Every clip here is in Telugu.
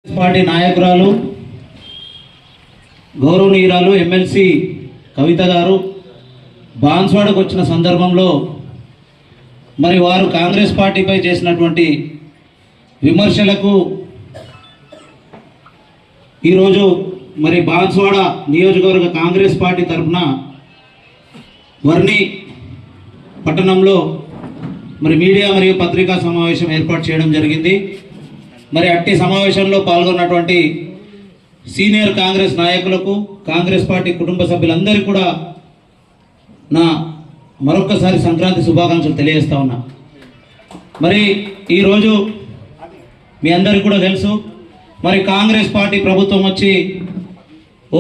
పార్టీ నాయకురాలు గౌరవనీయురాలు ఎమ్మెల్సీ కవిత గారు బాన్స్వాడకు వచ్చిన సందర్భంలో మరి వారు కాంగ్రెస్ పార్టీపై చేసినటువంటి విమర్శలకు ఈరోజు మరి బాన్స్వాడ నియోజకవర్గ కాంగ్రెస్ పార్టీ తరఫున వర్ణి పట్టణంలో మరి మీడియా మరియు పత్రికా సమావేశం ఏర్పాటు చేయడం జరిగింది. మరి అట్టి సమావేశంలో పాల్గొన్నటువంటి సీనియర్ కాంగ్రెస్ నాయకులకు, కాంగ్రెస్ పార్టీ కుటుంబ సభ్యులందరికీ కూడా నా మరొక్కసారి సంక్రాంతి శుభాకాంక్షలు తెలియజేస్తా ఉన్నా. మరి ఈరోజు మీ అందరికీ కూడా తెలుసు, మరి కాంగ్రెస్ పార్టీ ప్రభుత్వం వచ్చి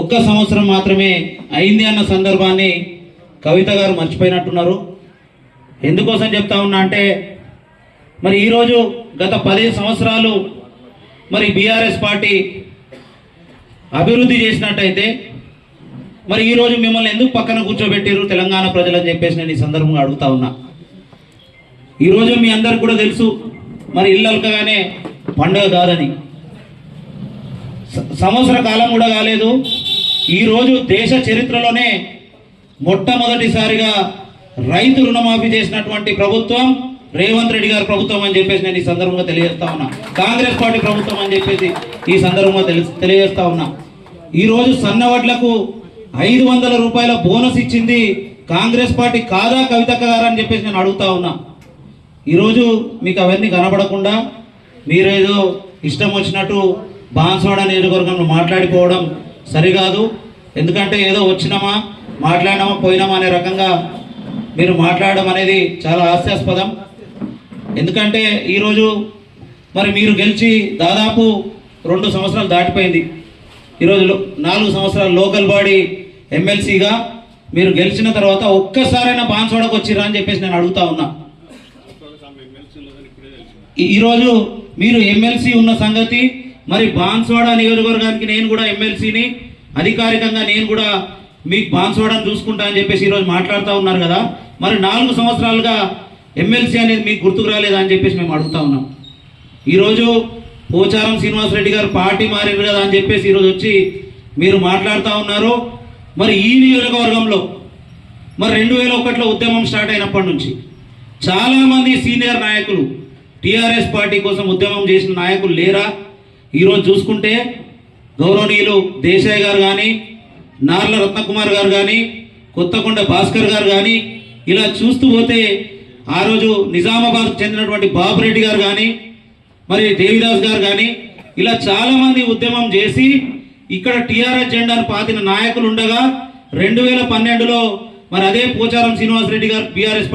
1 సంవత్సరం మాత్రమే అయింది అన్న సందర్భాన్ని కవిత గారు మర్చిపోయినట్టున్నారు. ఎందుకోసం చెప్తా ఉన్నా అంటే, మరి ఈరోజు గత 10 సంవత్సరాలు మరి బీఆర్ఎస్ పార్టీ అభివృద్ధి చేసినట్టయితే మరి ఈరోజు మిమ్మల్ని ఎందుకు పక్కన కూర్చోబెట్టారు తెలంగాణ ప్రజలని చెప్పేసి నేను ఈ సందర్భంగా అడుగుతా ఉన్నా. ఈరోజు మీ అందరికి కూడా తెలుసు, మరి ఇల్లల్కగానే పండుగ కాదని, సంవత్సర కాలం కూడా కాలేదు. ఈరోజు దేశ చరిత్రలోనే మొట్టమొదటిసారిగా రైతు రుణమాఫీ చేసినటువంటి ప్రభుత్వం రేవంత్ రెడ్డి గారి ప్రభుత్వం అని చెప్పేసి నేను ఈ సందర్భంగా తెలియజేస్తా ఉన్నా. కాంగ్రెస్ పార్టీ ప్రభుత్వం అని చెప్పేసి ఈ సందర్భంగా తెలియజేస్తా ఉన్నా. ఈరోజు సన్నవడ్లకు 500 రూపాయల బోనస్ ఇచ్చింది కాంగ్రెస్ పార్టీ కాదా కవితక్క గారు అని చెప్పేసి నేను అడుగుతా ఉన్నా. ఈరోజు మీకు అవన్నీ కనబడకుండా మీరేదో ఇష్టం వచ్చినట్టు బాన్స్వాడ నియోజకవర్గంలో మాట్లాడిపోవడం సరికాదు. ఎందుకంటే ఏదో వచ్చినామా మాట్లాడినామా పోయినామా అనే రకంగా మీరు మాట్లాడడం అనేది చాలా హాస్యాస్పదం. ఎందుకంటే ఈరోజు మరి మీరు గెలిచి దాదాపు 2 సంవత్సరాలు దాటిపోయింది. ఈరోజు 4 సంవత్సరాలు లోకల్ బాడీ ఎమ్మెల్సీగా మీరు గెలిచిన తర్వాత ఒక్కసారైనా బాన్స్వాడకు వచ్చిరా అని చెప్పేసి నేను అడుగుతా ఉన్నా. ఈరోజు మీరు ఎమ్మెల్సీ ఉన్న సంగతి, మరి బాన్స్వాడ నియోజకవర్గానికి నేను కూడా ఎమ్మెల్సీని, అధికారికంగా నేను కూడా మీకు బాన్స్వాడని చూసుకుంటా అని చెప్పేసి ఈరోజు మాట్లాడుతూ ఉన్నారు కదా. మరి 4 సంవత్సరాలుగా ఎమ్మెల్సీ అనేది మీకు గుర్తుకు రాలేదా అని చెప్పేసి మేము అడుగుతా ఉన్నాం. ఈరోజు పోచారం శ్రీనివాసరెడ్డి గారు పార్టీ మారింది కదా అని చెప్పేసి ఈరోజు వచ్చి మీరు మాట్లాడుతూ ఉన్నారు. మరి ఈ నియోజకవర్గంలో మరి 2001లో ఉద్యమం స్టార్ట్ అయినప్పటి నుంచి చాలామంది సీనియర్ నాయకులు టీఆర్ఎస్ పార్టీ కోసం ఉద్యమం చేసిన నాయకులు లేరా? ఈరోజు చూసుకుంటే గౌరవనీయులు దేశాయ్ గారు కానీ, నార్ల రత్నకుమార్ గారు కానీ, కొత్తకొండ భాస్కర్ గారు కానీ, ఇలా చూస్తూ పోతే ఆ రోజు నిజామాబాద్కు చెందినటువంటి బాబురెడ్డి గారు కానీ, మరి దేవిదాస్ గారు కానీ, ఇలా చాలామంది ఉద్యమం చేసి ఇక్కడ టీఆర్ఎస్ జెండాను పాతిన నాయకులు ఉండగా 2012లో మరి అదే పోచారం శ్రీనివాసరెడ్డి గారు టీఆర్ఎస్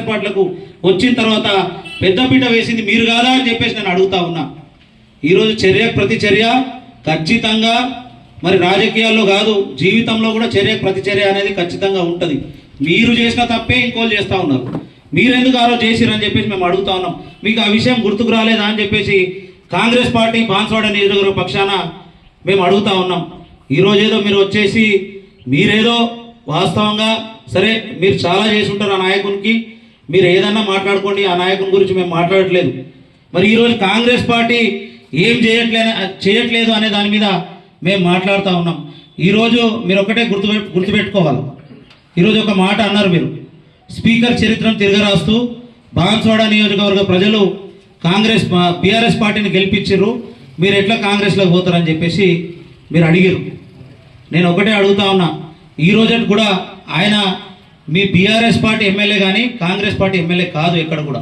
పార్టీలకు వచ్చిన తర్వాత పెద్దపీట వేసింది మీరు కాదా అని చెప్పేసి నేను అడుగుతా ఉన్నా. ఈరోజు ప్రతి చర్య ఖచ్చితంగా మరి రాజకీయాల్లో కాదు, జీవితంలో కూడా ప్రతి చర్య అనేది ఖచ్చితంగా ఉంటుంది. మీరు చేసిన తప్పే ఇంకోళ్ళు చేస్తూ ఉన్నారు. మీరు ఎందుకు ఆ రోజు చేసిరని చెప్పేసి మేము అడుగుతా ఉన్నాం. మీకు ఆ విషయం గుర్తుకు రాలేదా అని చెప్పేసి కాంగ్రెస్ పార్టీ బాన్స్వాడ నియోజకవర్గ పక్షాన మేము అడుగుతా ఉన్నాం. ఈరోజు ఏదో మీరు వచ్చేసి మీరేదో వాస్తవంగా సరే మీరు చాలా చేసి ఉంటారు ఆ నాయకునికి, మీరు ఏదన్నా మాట్లాడుకోండి, ఆ నాయకుని గురించి మేము మాట్లాడట్లేదు. మరి ఈరోజు కాంగ్రెస్ పార్టీ ఏం చేయట్లేదు అనే దాని మీద మేము మాట్లాడుతూ ఉన్నాం. ఈరోజు మీరు ఒకటే గుర్తుపెట్టుకోవాలి. ఈరోజు ఒక మాట అన్నారు మీరు, స్పీకర్ చరిత్రను తిరగరాస్తూ బాన్స్వాడ నియోజకవర్గ ప్రజలు బీఆర్ఎస్ పార్టీని గెలిపించారు, మీరు ఎట్లా కాంగ్రెస్లోకి పోతారని చెప్పేసి మీరు అడిగారు. నేను ఒకటే అడుగుతా ఉన్నా, ఈ రోజు కూడా ఆయన మీ బీఆర్ఎస్ పార్టీ ఎమ్మెల్యే కానీ కాంగ్రెస్ పార్టీ ఎమ్మెల్యే కాదు. ఎక్కడ కూడా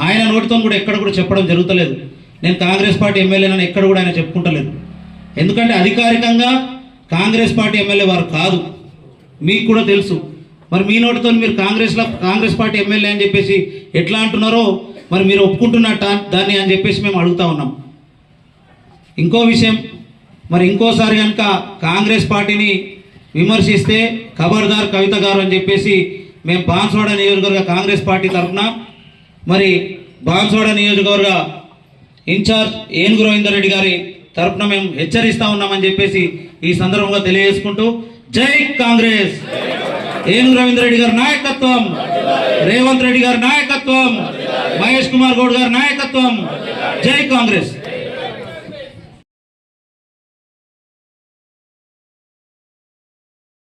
ఆయన నోటితో కూడా ఎక్కడ కూడా చెప్పడం జరుగుతలేదు నేను కాంగ్రెస్ పార్టీ ఎమ్మెల్యేనని ఎక్కడ కూడా ఆయన చెప్పుకుంటలేదు. ఎందుకంటే అధికారికంగా కాంగ్రెస్ పార్టీ ఎమ్మెల్యే వారు కాదు, మీకు కూడా తెలుసు. మరి మీ నోటితో మీరు కాంగ్రెస్ పార్టీ ఎమ్మెల్యే అని చెప్పేసి ఎట్లా అంటున్నారో మరి మీరు ఒప్పుకుంటున్నట్ట దాన్ని అని చెప్పేసి మేము అడుగుతా ఉన్నాం. ఇంకో విషయం, మరి ఇంకోసారి కనుక కాంగ్రెస్ పార్టీని విమర్శిస్తే ఖబర్దార్ కవిత గారు అని చెప్పేసి మేము బాన్స్వాడ నియోజకవర్గ కాంగ్రెస్ పార్టీ తరఫున మరి బాన్స్వాడ నియోజకవర్గ ఇన్ఛార్జ్ ఏనుగు రవీందర్ రెడ్డి గారి తరఫున మేము హెచ్చరిస్తా ఉన్నామని చెప్పేసి ఈ సందర్భంగా తెలియజేసుకుంటూ, జై కాంగ్రెస్, ఏనుగు రవీందర్ రెడ్డి గారి నాయకత్వం, రేవంత్ రెడ్డి గారి నాయకత్వం, మహేష్ కుమార్ గౌడ్ గారి నాయకత్వం, జై కాంగ్రెస్.